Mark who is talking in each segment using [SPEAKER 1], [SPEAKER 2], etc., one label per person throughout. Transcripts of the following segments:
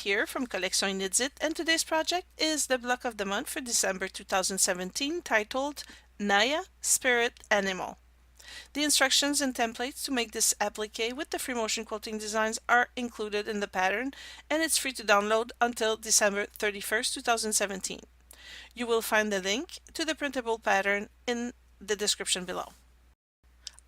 [SPEAKER 1] here from Collection Inédith, and today's project is the block of the month for December 2017 titled Naya Spirit Animal. The instructions and templates to make this applique with the free motion quilting designs are included in the pattern, and it's free to download until December 31st, 2017. You will find the link to the printable pattern in the description below.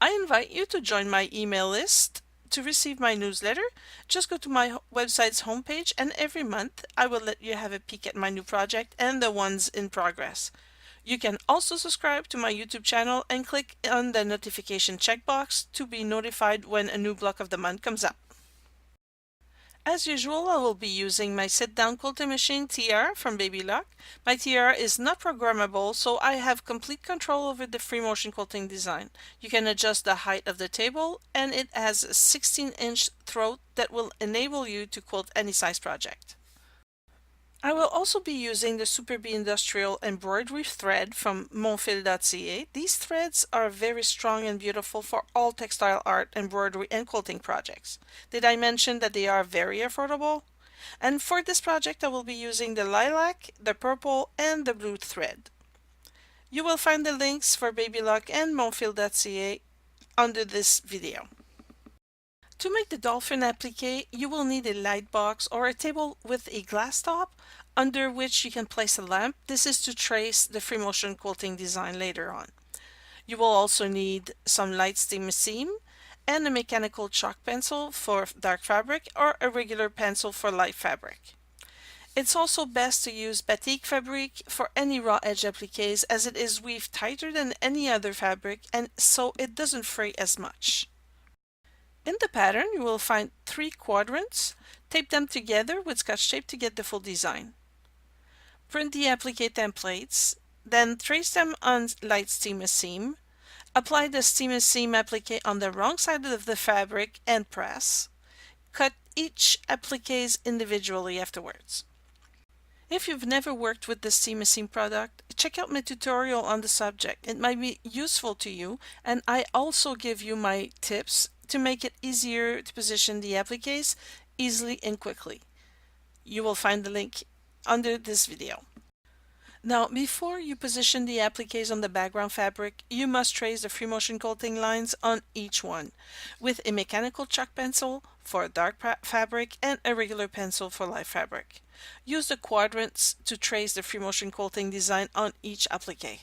[SPEAKER 1] I invite you to join my email list to receive my newsletter. Just go to my website's homepage, and every month I will let you have a peek at my new project and the ones in progress. You can also subscribe to my YouTube channel and click on the notification checkbox to be notified when a new block of the month comes up. As usual, I will be using my sit-down quilting machine TR from Baby Lock. My TR is not programmable, so I have complete control over the free motion quilting design. You can adjust the height of the table, and it has a 16-inch throat that will enable you to quilt any size project. I will also be using the Super Bee Industrial embroidery thread from Monfil.ca. These threads are very strong and beautiful for all textile art, embroidery, and quilting projects. Did I mention that they are very affordable? And for this project I will be using the lilac, the purple, and the blue thread. You will find the links for Baby Lock and Monfil.ca under this video. To make the dolphin applique, you will need a light box or a table with a glass top under which you can place a lamp. This is to trace the free motion quilting design later on. You will also need some light steam seam and a mechanical chalk pencil for dark fabric or a regular pencil for light fabric. It's also best to use batik fabric for any raw edge appliques, as it is weaved tighter than any other fabric and so it doesn't fray as much. In the pattern, you will find 3 quadrants. Tape them together with Scotch tape to get the full design. Print the applique templates, then trace them on light steamer seam. Apply the steamer seam applique on the wrong side of the fabric and press. Cut each appliques individually afterwards. If you've never worked with the steamer seam product, check out my tutorial on the subject. It might be useful to you, and I also give you my tips to make it easier to position the appliques easily and quickly. You will find the link under this video. Now, before you position the appliques on the background fabric, you must trace the free motion quilting lines on each one with a mechanical chalk pencil for dark fabric and a regular pencil for light fabric. Use the quadrants to trace the free motion quilting design on each applique.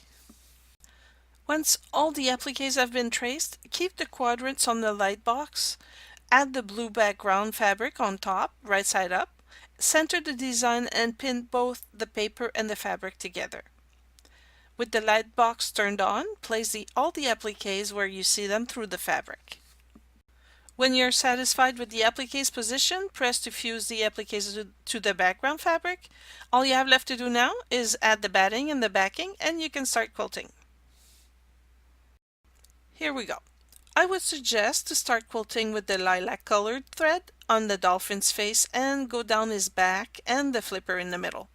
[SPEAKER 1] Once all the appliques have been traced, keep the quadrants on the light box, add the blue background fabric on top, right side up, center the design and pin both the paper and the fabric together. With the light box turned on, place all the appliques where you see them through the fabric. When you're satisfied with the applique's position, press to fuse the appliques to the background fabric. All you have left to do now is add the batting and the backing, and you can start quilting. Here we go. I would suggest to start quilting with the lilac colored thread on the dolphin's face and go down his back and the flipper in the middle.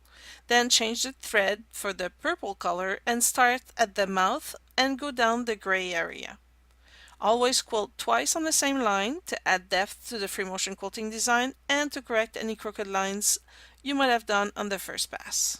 [SPEAKER 1] Then change the thread for the purple color and start at the mouth and go down the gray area. Always quilt twice on the same line to add depth to the free motion quilting design and to correct any crooked lines you might have done on the first pass.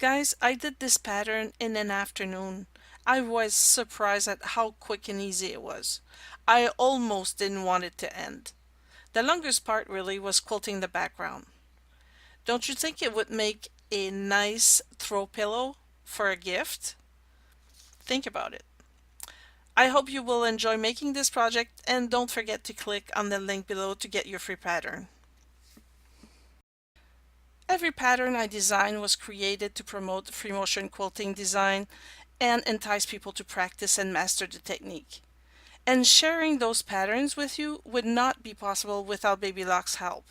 [SPEAKER 1] Guys, I did this pattern in an afternoon. I was surprised at how quick and easy it was. I almost didn't want it to end. The longest part really was quilting the background. Don't you think it would make a nice throw pillow for a gift? Think about it. I hope you will enjoy making this project, and don't forget to click on the link below to get your free pattern. Every pattern I designed was created to promote free motion quilting design and entice people to practice and master the technique. And sharing those patterns with you would not be possible without Baby Lock's help.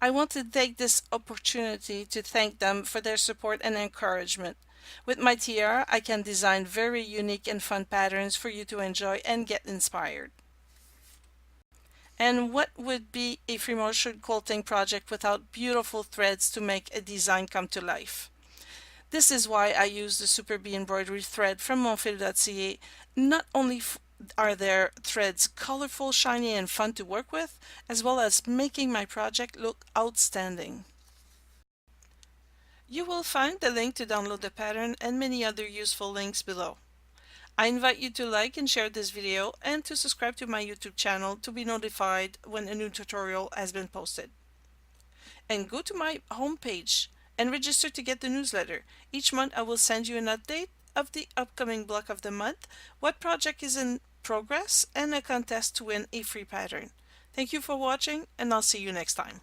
[SPEAKER 1] I want to take this opportunity to thank them for their support and encouragement. With my tiara, I can design very unique and fun patterns for you to enjoy and get inspired. And what would be a free motion quilting project without beautiful threads to make a design come to life? This is why I use the Super Bee embroidery thread from Monfil.ca. Not only are their threads colorful, shiny, and fun to work with, as well as making my project look outstanding. You will find the link to download the pattern and many other useful links below. I invite you to like and share this video and to subscribe to my YouTube channel to be notified when a new tutorial has been posted. And go to my homepage and register to get the newsletter. Each month I will send you an update of the upcoming block of the month, what project is in progress, and a contest to win a free pattern. Thank you for watching, and I'll see you next time.